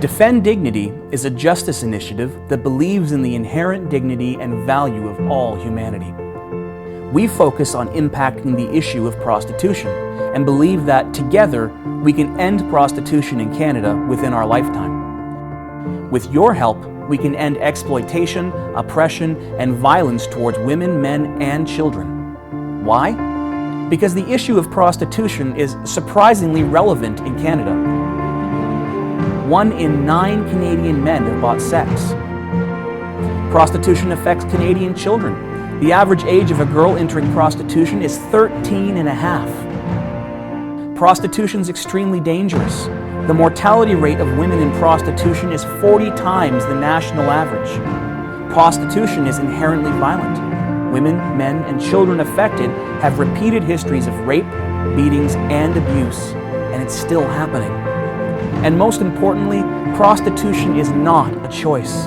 Defend Dignity is a justice initiative that believes in the inherent dignity and value of all humanity. We focus on impacting the issue of prostitution and believe that together we can end prostitution in Canada within our lifetime. With your help, we can end exploitation, oppression, and violence towards women, men, and children. Why? Because the issue of prostitution is surprisingly relevant in Canada. 1 in 9 Canadian men have bought sex. Prostitution affects Canadian children. The average age of a girl entering prostitution is 13 and a half. Prostitution is extremely dangerous. The mortality rate of women in prostitution is 40 times the national average. Prostitution is inherently violent. Women, men, and children affected have repeated histories of rape, beatings, and abuse, and it's still happening. And most importantly, prostitution is not a choice.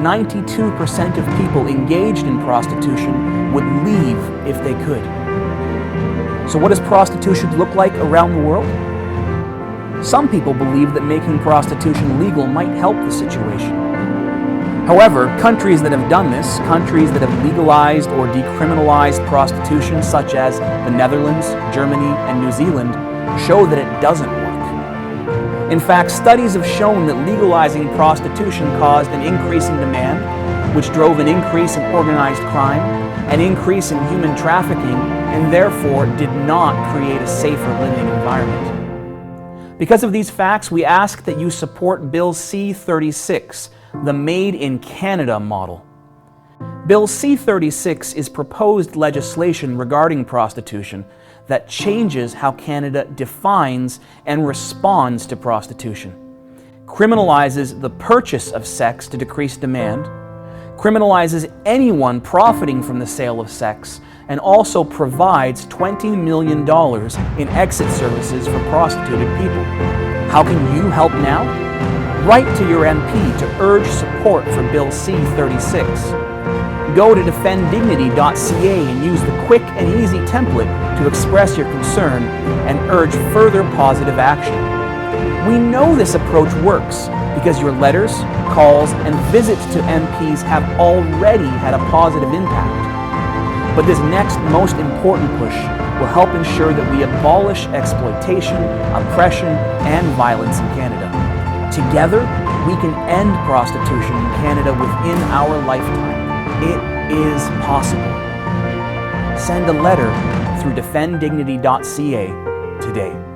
92% of people engaged in prostitution would leave if they could. So what does prostitution look like around the world? Some people believe that making prostitution legal might help the situation. However, countries that have done this, countries that have legalized or decriminalized prostitution, such as the Netherlands, Germany, and New Zealand, show that it doesn't work. In fact, studies have shown that legalizing prostitution caused an increase in demand, which drove an increase in organized crime, an increase in human trafficking, and therefore did not create a safer living environment. Because of these facts, we ask that you support Bill C-36, the Made in Canada model. Bill C-36 is proposed legislation regarding prostitution that changes how Canada defines and responds to prostitution, criminalizes the purchase of sex to decrease demand, criminalizes anyone profiting from the sale of sex, and also provides $20 million in exit services for prostituted people. How can you help now? Write to your MP to urge support for Bill C-36. Go to defenddignity.ca and use the quick and easy template to express your concern and urge further positive action. We know this approach works because your letters, calls, and visits to MPs have already had a positive impact. But this next most important push will help ensure that we abolish exploitation, oppression, and violence in Canada. Together, we can end prostitution in Canada within our lifetime. It is possible. Send a letter through defenddignity.ca today.